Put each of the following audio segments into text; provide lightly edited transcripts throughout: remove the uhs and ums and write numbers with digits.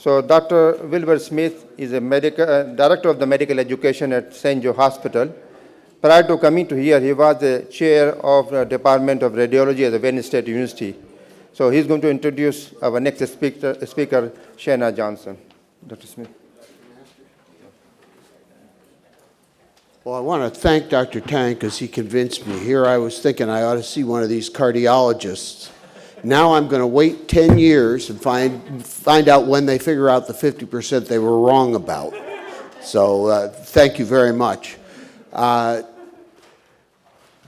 So Dr. Wilbur Smith is a director of the medical education at St. Joe Hospital. Prior to coming to here, he was the chair of the Department of Radiology at the Wayne State University. So he's going to introduce our next speaker, Shanna Johnson. Dr. Smith. Well, I want to thank Dr. Tang because he convinced me. Here I was thinking I ought to see one of these cardiologists. Now I'm going to wait 10 years and find out when they figure out the 50% they were wrong about. So thank you very much.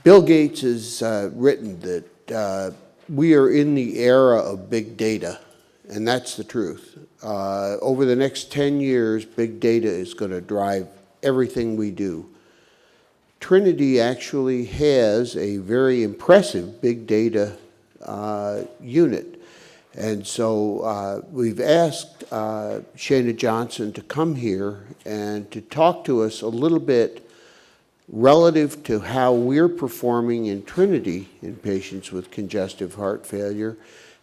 Bill Gates has written that we are in the era of big data, and that's the truth. Over the next 10 years, big data is going to drive everything we do. Trinity actually has a very impressive big data unit. And so we've asked Shanna Johnson to come here and to talk to us a little bit relative to how we're performing in Trinity in patients with congestive heart failure,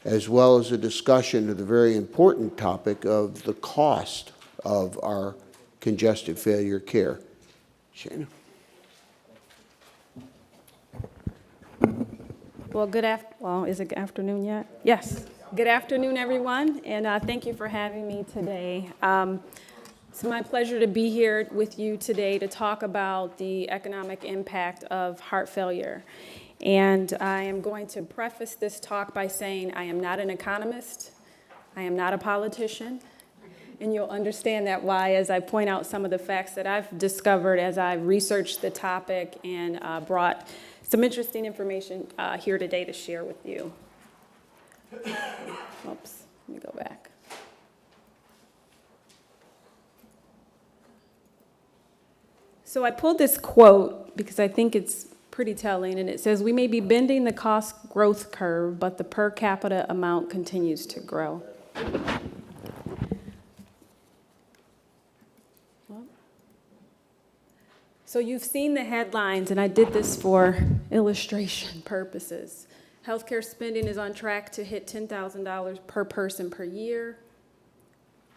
as well as a discussion of the very important topic of the cost of our congestive failure care. Shanna. Well, is it afternoon yet? Yes. Good afternoon, everyone, and thank you for having me today. It's my pleasure to be here with you today to talk about the economic impact of heart failure. And I am going to preface this talk by saying I am not an economist, I am not a politician, and you'll understand that why as I point out some of the facts that I've discovered as I've researched the topic and brought some interesting information here today to share with you. Oops, let me go back. So I pulled this quote because I think it's pretty telling, and it says, "We may be bending the cost growth curve, but the per capita amount continues to grow." So you've seen the headlines, and I did this for illustration purposes. Healthcare spending is on track to hit $10,000 per person per year.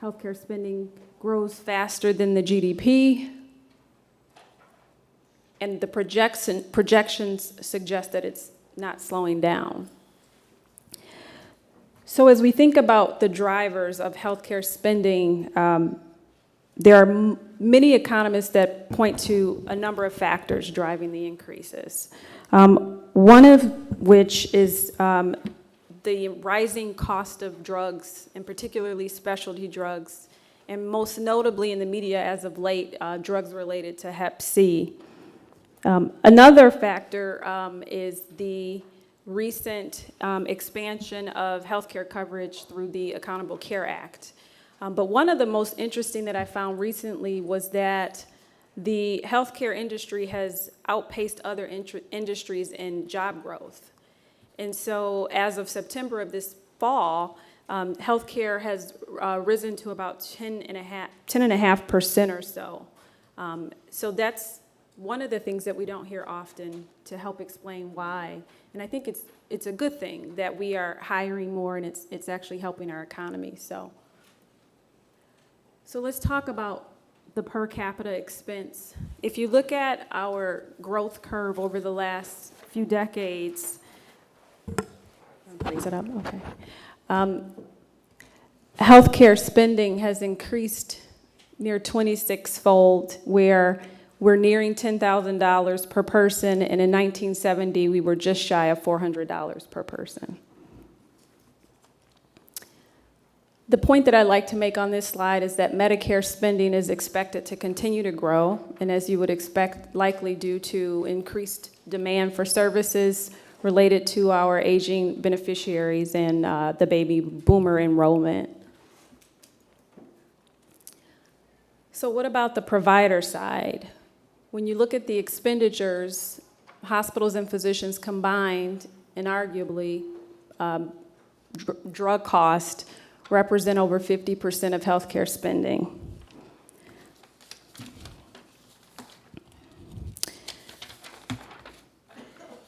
Healthcare spending grows faster than the GDP. And the projections suggest that it's not slowing down. So as we think about the drivers of healthcare spending, there are many economists that point to a number of factors driving the increases. One of which is the rising cost of drugs, and particularly specialty drugs, and most notably in the media as of late, drugs related to Hep C. Another factor is the recent expansion of healthcare coverage through the Accountable Care Act. But one of the most interesting that I found recently was that the healthcare industry has outpaced other industries in job growth. And so as of September of this fall, healthcare has risen to about 10.5% or so. So that's one of the things that we don't hear often to help explain why. And I think it's a good thing that we are hiring more and it's actually helping our economy. So let's talk about the per capita expense. If you look at our growth curve over the last few decades, raise it up, okay. Healthcare spending has increased near 26-fold, where we're nearing $10,000 per person, and in 1970, we were just shy of $400 per person. The point that I'd like to make on this slide is that Medicare spending is expected to continue to grow, and as you would expect, likely due to increased demand for services related to our aging beneficiaries and the baby boomer enrollment. So what about the provider side? When you look at the expenditures, hospitals and physicians combined, and arguably drug cost, represent over 50% of healthcare spending.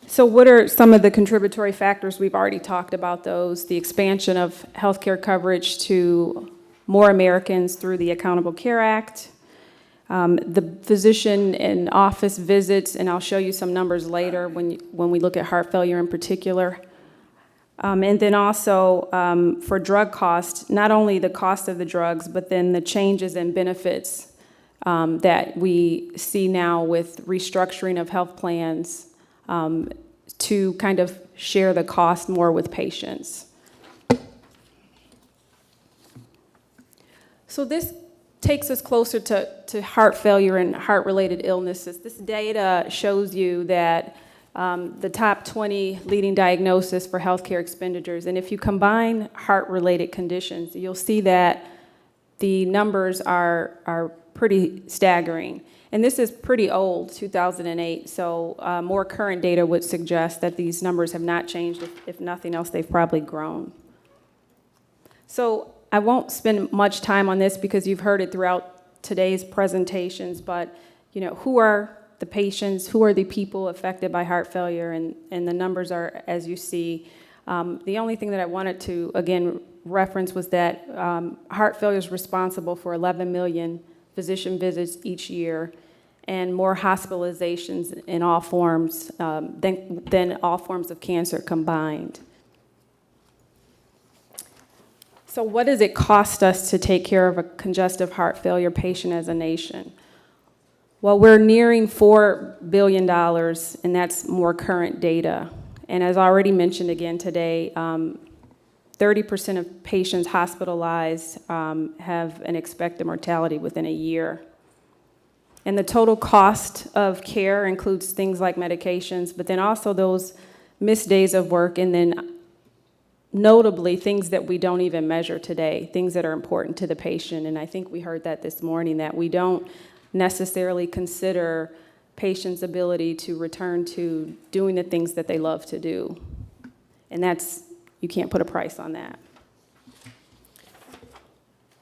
So what are some of the contributory factors? We've already talked about those. The expansion of healthcare coverage to more Americans through the Accountable Care Act, the physician and office visits, and I'll show you some numbers later when we look at heart failure in particular. And then also for drug cost, not only the cost of the drugs, but then the changes in benefits that we see now with restructuring of health plans to kind of share the cost more with patients. So this takes us closer to heart failure and heart-related illnesses. This data shows you that the top 20 leading diagnoses for healthcare expenditures, and if you combine heart-related conditions, you'll see that the numbers are pretty staggering. And this is pretty old, 2008, so more current data would suggest that these numbers have not changed. If nothing else, they've probably grown. So I won't spend much time on this because you've heard it throughout today's presentations, but who are the patients, who are the people affected by heart failure, and the numbers are as you see. The only thing that I wanted to, again, reference was that heart failure is responsible for 11 million physician visits each year and more hospitalizations in all forms than all forms of cancer combined. So what does it cost us to take care of a congestive heart failure patient as a nation? Well, we're nearing $4 billion, and that's more current data. And as already mentioned again today, 30% of patients hospitalized have an expected mortality within a year. And the total cost of care includes things like medications, but then also those missed days of work, and then notably things that we don't even measure today, things that are important to the patient. And I think we heard that this morning, that we don't necessarily consider patients' ability to return to doing the things that they love to do. And that's, you can't put a price on that.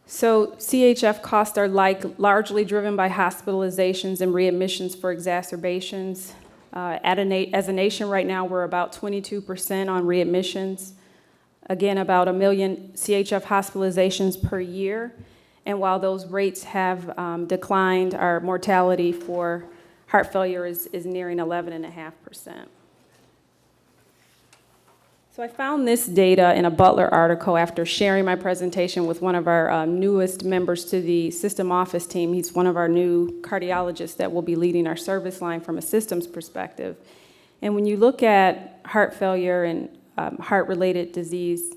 So CHF costs are largely driven by hospitalizations and readmissions for exacerbations. As a nation right now, we're about 22% on readmissions. Again, about 1 million CHF hospitalizations per year. And while those rates have declined, our mortality for heart failure is nearing 11.5%. So I found this data in a Butler article after sharing my presentation with one of our newest members to the system office team. He's one of our new cardiologists that will be leading our service line from a systems perspective. And when you look at heart failure and heart-related disease,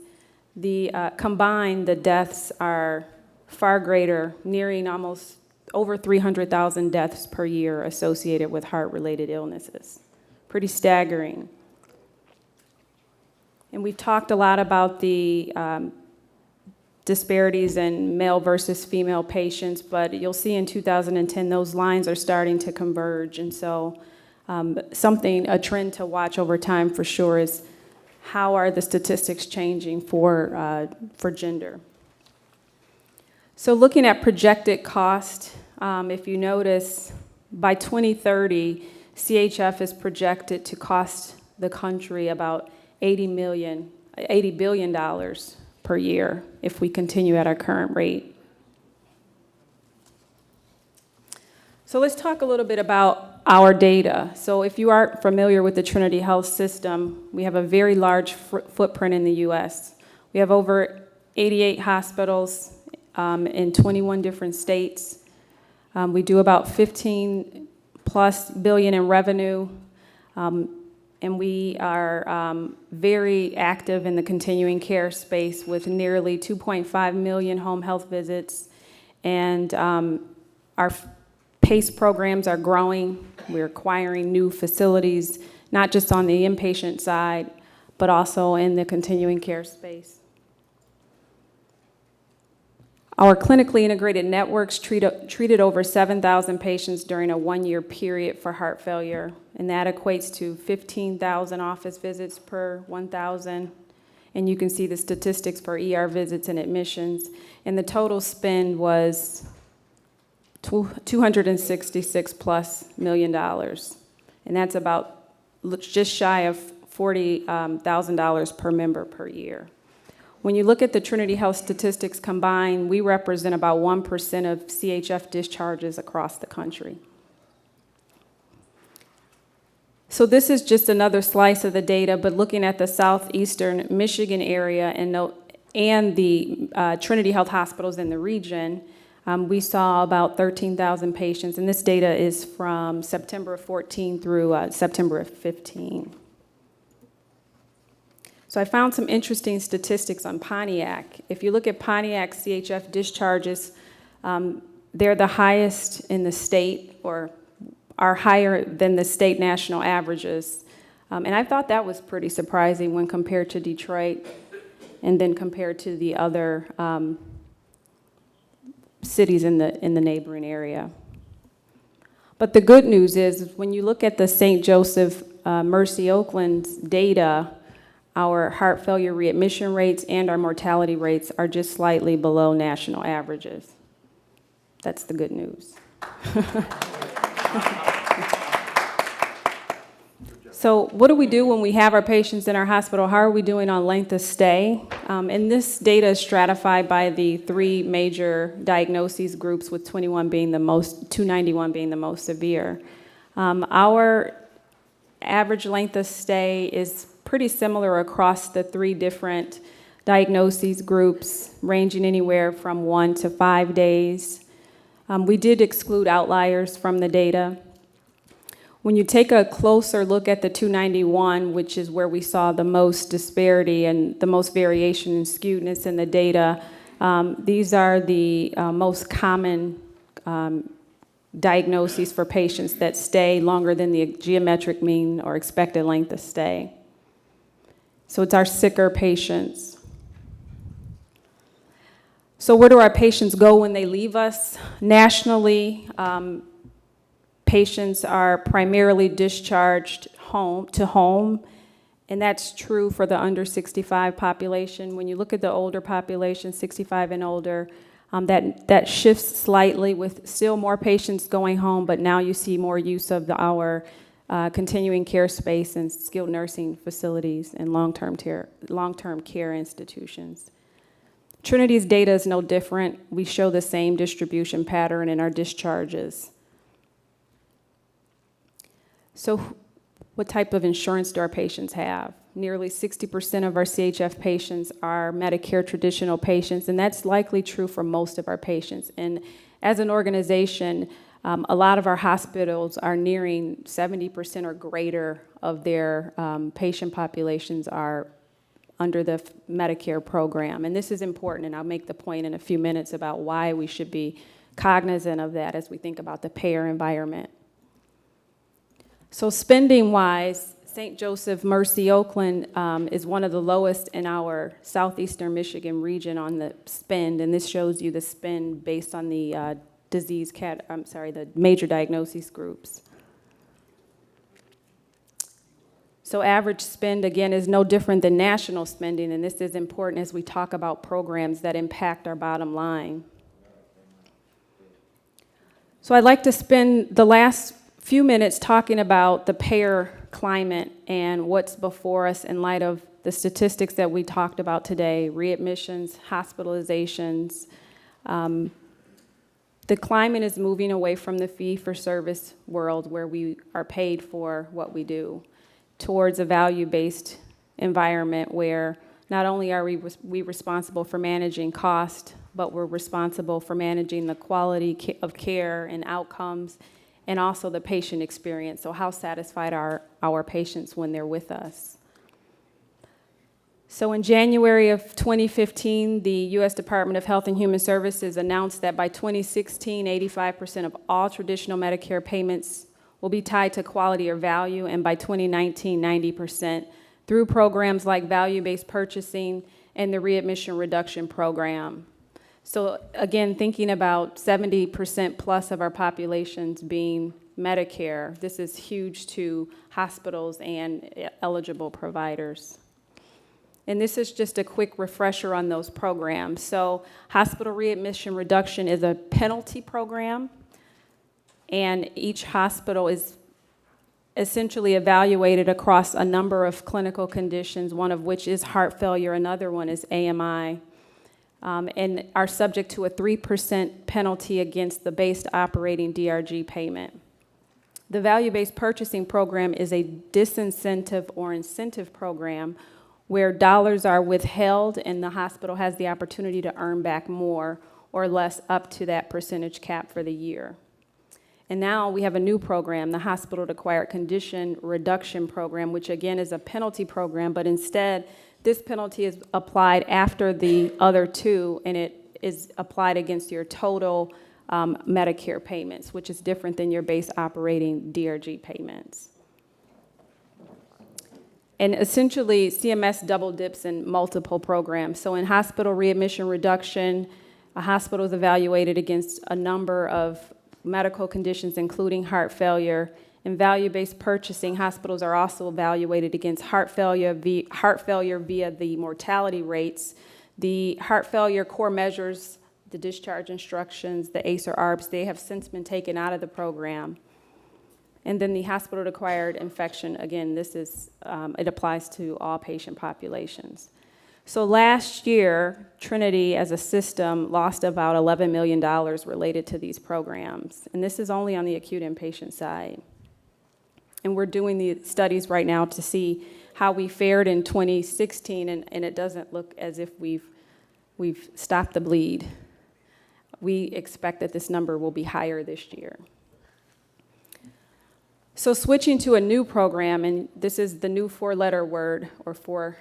combined, the deaths are far greater, nearing almost over 300,000 deaths per year associated with heart-related illnesses. Pretty staggering. And we've talked a lot about the disparities in male versus female patients, but you'll see in 2010 those lines are starting to converge. And so a trend to watch over time for sure is how are the statistics changing for gender. So looking at projected cost, if you notice, by 2030, CHF is projected to cost the country about $80 billion per year if we continue at our current rate. So let's talk a little bit about our data. So if you aren't familiar with the Trinity Health System, we have a very large footprint in the US. We have over 88 hospitals in 21 different states. We do about 15+ billion in revenue. And we are very active in the continuing care space with nearly 2.5 million home health visits. And our PACE programs are growing. We're acquiring new facilities, not just on the inpatient side, but also in the continuing care space. Our clinically integrated networks treated over 7,000 patients during a one-year period for heart failure, and that equates to 15,000 office visits per 1,000. And you can see the statistics for ER visits and admissions. And the total spend was $266+ million. And that's about just shy of $40,000 per member per year. When you look at the Trinity Health statistics combined, we represent about 1% of CHF discharges across the country. So this is just another slice of the data, but looking at the southeastern Michigan area and the Trinity Health hospitals in the region, we saw about 13,000 patients, and this data is from September of 14 through September of 15. So I found some interesting statistics on Pontiac. If you look at Pontiac CHF discharges, they're the highest in the state, or are higher than the state national averages. And I thought that was pretty surprising when compared to Detroit and then compared to the other cities in the neighboring area. But the good news is when you look at the St. Joseph Mercy Oakland's data, our heart failure readmission rates and our mortality rates are just slightly below national averages. That's the good news. So what do we do when we have our patients in our hospital? How are we doing on length of stay? And this data is stratified by the 3 major diagnoses groups, with 291 being the most severe. Our average length of stay is pretty similar across the 3 different diagnoses groups, ranging anywhere from 1 to 5 days. We did exclude outliers from the data. When you take a closer look at the 291, which is where we saw the most disparity and the most variation and skewedness in the data, these are the most common diagnoses for patients that stay longer than the geometric mean or expected length of stay. So it's our sicker patients. So where do our patients go when they leave us? Nationally, patients are primarily discharged home, and that's true for the under 65 population. When you look at the older population, 65 and older, that shifts slightly with still more patients going home, but now you see more use of our continuing care space and skilled nursing facilities and long-term care institutions. Trinity's data is no different. We show the same distribution pattern in our discharges. So what type of insurance do our patients have? Nearly 60% of our CHF patients are Medicare traditional patients, and that's likely true for most of our patients. And as an organization, a lot of our hospitals are nearing 70% or greater of their patient populations are under the Medicare program. And this is important, and I'll make the point in a few minutes about why we should be cognizant of that as we think about the payer environment. So spending-wise, St. Joseph Mercy Oakland is one of the lowest in our southeastern Michigan region on the spend, and this shows you the spend based on the the major diagnoses groups. So average spend, again, is no different than national spending, and this is important as we talk about programs that impact our bottom line. So I'd like to spend the last few minutes talking about the payer climate and what's before us in light of the statistics that we talked about today, readmissions, hospitalizations. The climate is moving away from the fee-for-service world where we are paid for what we do towards a value-based environment where not only are we responsible for managing cost, but we're responsible for managing the quality of care and outcomes and also the patient experience. So how satisfied are our patients when they're with us? So in January of 2015, the U.S. Department of Health and Human Services announced that by 2016, 85% of all traditional Medicare payments will be tied to quality or value, and by 2019, 90% through programs like value-based purchasing and the readmission reduction program. So again, thinking about 70% plus of our populations being Medicare, this is huge to hospitals and eligible providers. And this is just a quick refresher on those programs. So hospital readmission reduction is a penalty program, and each hospital is essentially evaluated across a number of clinical conditions, one of which is heart failure, another one is AMI, and are subject to a 3% penalty against the base operating DRG payment. The value-based purchasing program is a disincentive or incentive program where dollars are withheld and the hospital has the opportunity to earn back more or less up to that percentage cap for the year. And now we have a new program, the Hospital Acquired Condition Reduction Program, which again is a penalty program, but instead this penalty is applied after the other two, and it is applied against your total Medicare payments, which is different than your base operating DRG payments. And essentially, CMS double dips in multiple programs. So in hospital readmission reduction, a hospital is evaluated against a number of medical conditions, including heart failure. In value-based purchasing, hospitals are also evaluated against heart failure via the mortality rates. The heart failure core measures, the discharge instructions, the ACE or ARBs, they have since been taken out of the program. And then the hospital-acquired infection, again, this is, it applies to all patient populations. So last year, Trinity as a system lost about $11 million related to these programs. And this is only on the acute inpatient side. And we're doing the studies right now to see how we fared in 2016, and it doesn't look as if we've stopped the bleed. We expect that this number will be higher this year. So switching to a new program, and this is the new four-letter word, or four,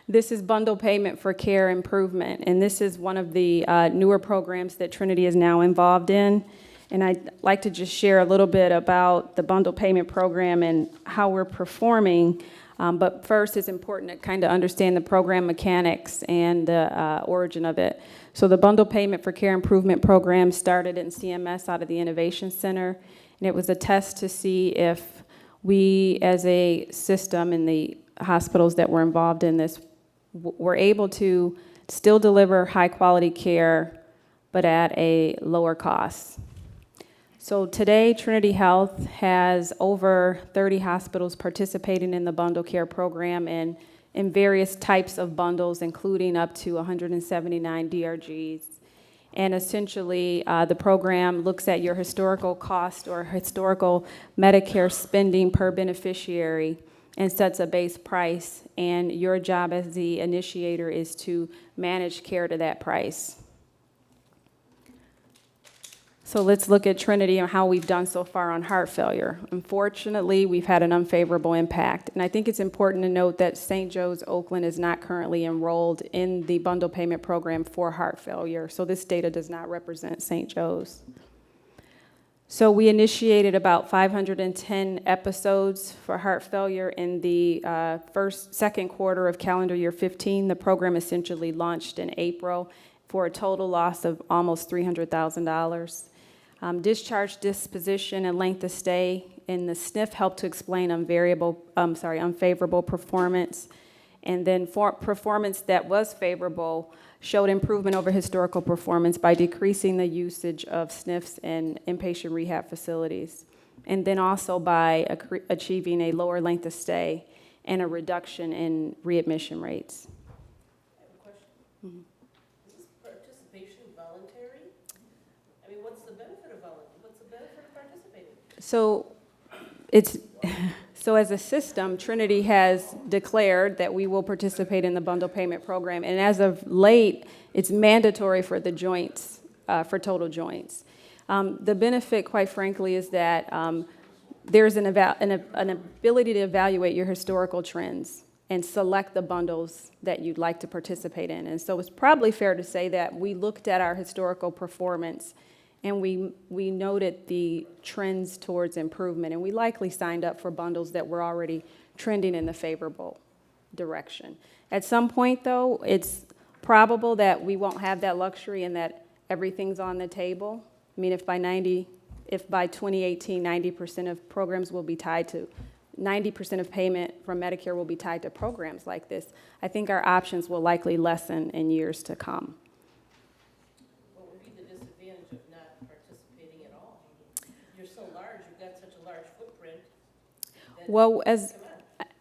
this is bundle payment for care improvement, and this is one of the newer programs that Trinity is now involved in. And I'd like to just share a little bit about the bundle payment program and how we're performing. But first, it's important to kind of understand the program mechanics and the origin of it. So the bundle payment for care improvement program started in CMS out of the Innovation Center. And it was a test to see if we, as a system in the hospitals that were involved in this, were able to still deliver high-quality care, but at a lower cost. So today, Trinity Health has over 30 hospitals participating in the bundle care program and in various types of bundles, including up to 179 DRGs. And essentially, the program looks at your historical cost or historical Medicare spending per beneficiary and sets a base price. And your job as the initiator is to manage care to that price. So let's look at Trinity and how we've done so far on heart failure. Unfortunately, we've had an unfavorable impact. And I think it's important to note that St. Joe's Oakland is not currently enrolled in the bundle payment program for heart failure. So this data does not represent St. Joe's. So we initiated about 510 episodes for heart failure in the second quarter of calendar year 15. The program essentially launched in April for a total loss of almost $300,000. Discharge disposition and length of stay in the SNF helped to explain unfavorable performance. And then for performance that was favorable showed improvement over historical performance by decreasing the usage of SNFs in inpatient rehab facilities. And then also by achieving a lower length of stay and a reduction in readmission rates. I have a question. Mm-hmm. Participation voluntary? I mean, what's the benefit of participating? So as a system, Trinity has declared that we will participate in the bundle payment program, and as of late, it's mandatory for the joints, for total joints. The benefit, quite frankly, is that there's an ability to evaluate your historical trends and select the bundles that you'd like to participate in. And so it's probably fair to say that we looked at our historical performance and we noted the trends towards improvement, and we likely signed up for bundles that were already trending in the favorable direction. At some point, though, it's probable that we won't have that luxury and that everything's on the table. I mean, if by 2018, 90% of programs will be tied to 90% of payment from Medicare will be tied to programs like this, I think our options will likely lessen in years to come. What would be the disadvantage of not participating at all? you're so large, you've got such a large footprint. that- Well, as Come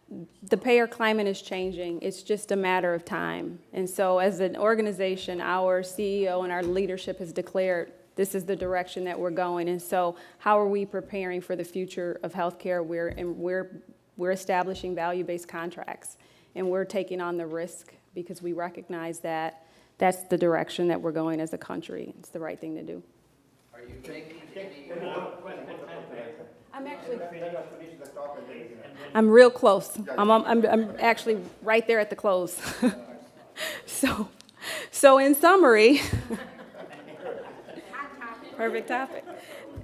on. the payer climate is changing, it's just a matter of time. And so as an organization, our CEO and our leadership has declared this is the direction that we're going. And so how are we preparing for the future of healthcare? We're establishing value-based contracts, and we're taking on the risk because we recognize that that's the direction that we're going as a country. It's the right thing to do. Are you taking any? I'm real close. I'm actually right there at the close. So in summary, perfect topic.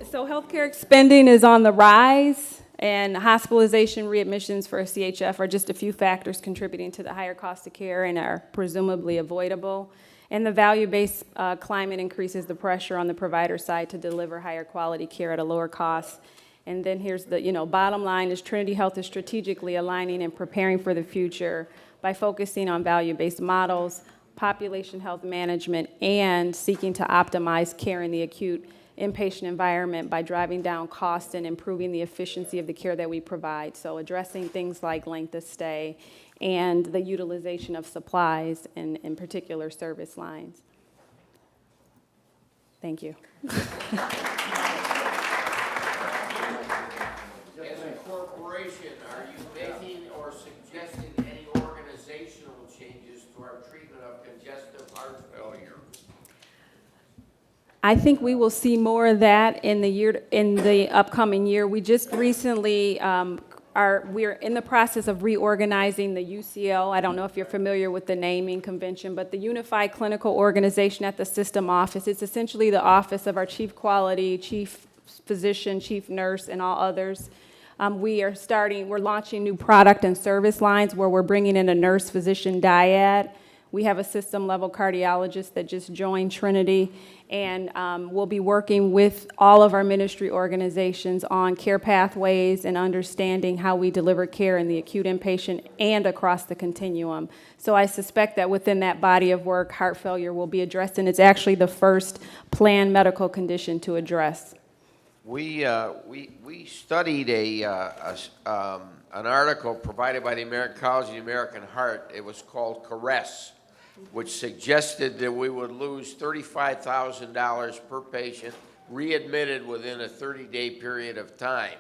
So healthcare spending is on the rise, and hospitalization readmissions for CHF are just a few factors contributing to the higher cost of care and are presumably avoidable. And the value-based climate increases the pressure on the provider side to deliver higher quality care at a lower cost. And then here's the, bottom line is Trinity Health is strategically aligning and preparing for the future by focusing on value-based models, population health management, and seeking to optimize care in the acute inpatient environment by driving down costs and improving the efficiency of the care that we provide. So addressing things like length of stay and the utilization of supplies and in particular service lines. Thank you. As a corporation, are you making or suggesting any organizational changes to our treatment of congestive heart failure? I think we will see more of that in the upcoming year. We just recently we're in the process of reorganizing the UCO. I don't know if you're familiar with the naming convention, but the Unified Clinical Organization at the System Office. It's essentially the office of our chief quality, chief physician, chief nurse, and all others. We're launching new product and service lines where we're bringing in a nurse physician dyad. We have a system-level cardiologist that just joined Trinity, and we'll be working with all of our ministry organizations on care pathways and understanding how we deliver care in the acute inpatient and across the continuum. So I suspect that within that body of work, heart failure will be addressed, and it's actually the first planned medical condition to address. We studied an article provided by the American College of the American Heart. It was called Caress, which suggested that we would lose $35,000 per patient readmitted within a 30-day period of time.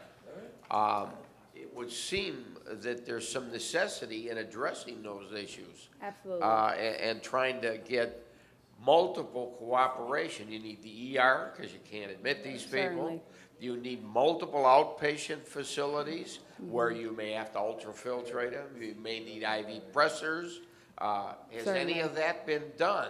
It would seem that there's some necessity in addressing those issues. Absolutely. And trying to get multiple cooperation. You need the ER, because you can't admit these people. Certainly. You need multiple outpatient facilities where you may have to ultrafiltrate them. You may need IV pressors. Has Certainly. any of that been done?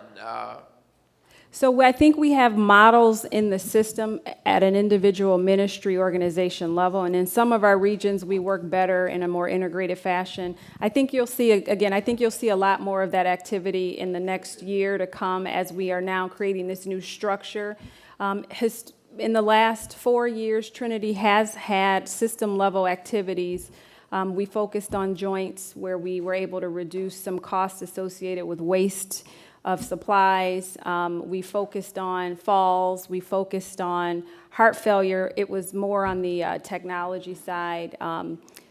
So I think we have models in the system at an individual ministry organization level, and in some of our regions, we work better in a more integrated fashion. I think you'll see a lot more of that activity in the next year to come as we are now creating this new structure. In the last 4 years, Trinity has had system-level activities. We focused on joints where we were able to reduce some costs associated with waste of supplies. We focused on falls. We focused on heart failure. It was more on the technology side.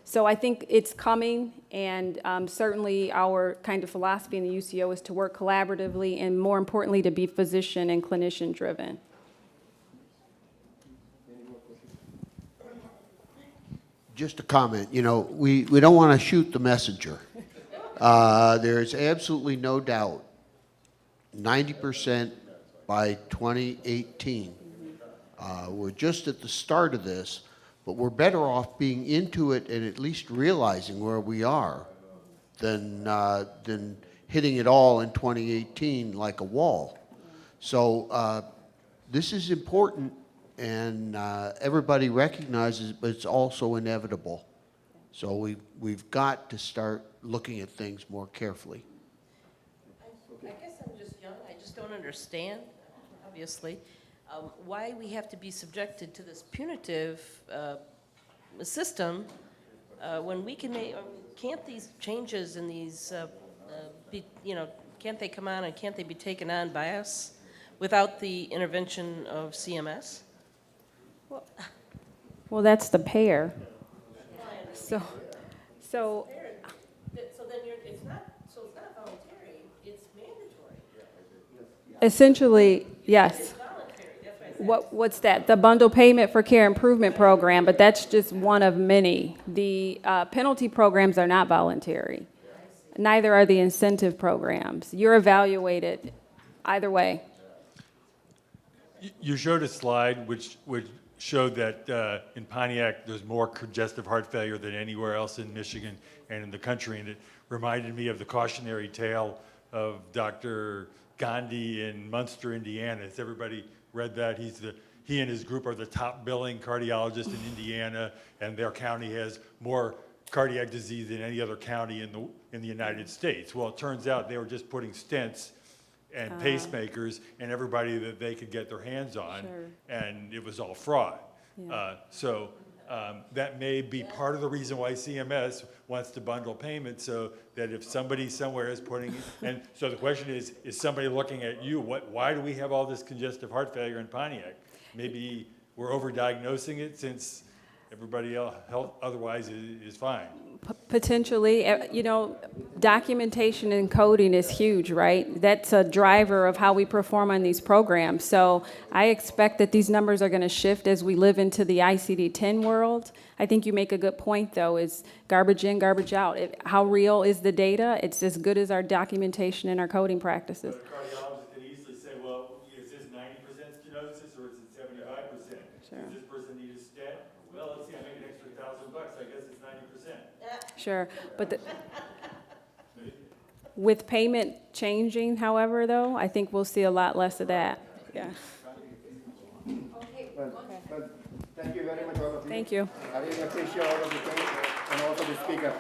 So I think it's coming, and certainly our kind of philosophy in the UCO is to work collaboratively and, more importantly, to be physician and clinician-driven. Just a comment, we don't want to shoot the messenger. There's absolutely no doubt, 90% by 2018. We're just at the start of this, but we're better off being into it and at least realizing where we are than hitting it all in 2018 like a wall. So this is important. And everybody recognizes it, but it's also inevitable. So we've got to start looking at things more carefully. I guess I'm just young, I just don't understand, obviously, why we have to be subjected to this punitive system when we can make, can't these changes and these, can't they come on and can't they be taken on by us without the intervention of CMS? Well, that's the payer. So, So then it's not voluntary, it's mandatory. essentially, yes. Voluntary, that's what I said. What's that? The bundle payment for care improvement program, but that's just one of many. The penalty programs are not voluntary. Neither are the incentive programs. You're evaluated either way. You showed a slide which showed that in Pontiac, there's more congestive heart failure than anywhere else in Michigan and in the country, and it reminded me of the cautionary tale of Dr. Gandhi in Munster, Indiana. Has everybody read that? He and his group are the top billing cardiologists in Indiana, and their county has more cardiac disease than any other county in the United States. Well, it turns out they were just putting stents and pacemakers and everybody that they could get their hands on, Sure. and it was all fraud. Yeah. So that may be part of the reason why CMS wants to bundle payments, so that if somebody somewhere is putting, and so the question is somebody looking at you, why do we have all this congestive heart failure in Pontiac? Maybe we're overdiagnosing it since everybody else otherwise is fine. Potentially, documentation and coding is huge, right? That's a driver of how we perform on these programs. So I expect that these numbers are going to shift as we live into the ICD-10 world. I think you make a good point, though, is garbage in, garbage out. How real is the data? It's as good as our documentation and our coding practices. But a cardiologist could easily say, well, is this 90% stenosis or is it 75%? Sure. Does this person need a stent? Well, let's see, I make an extra $1,000. I guess it's 90%. Sure, but with payment changing, however, though, I think we'll see a lot less of that. Yeah. Well, thank you very much, all of you. Thank you. I really appreciate all of the things and also the speaker.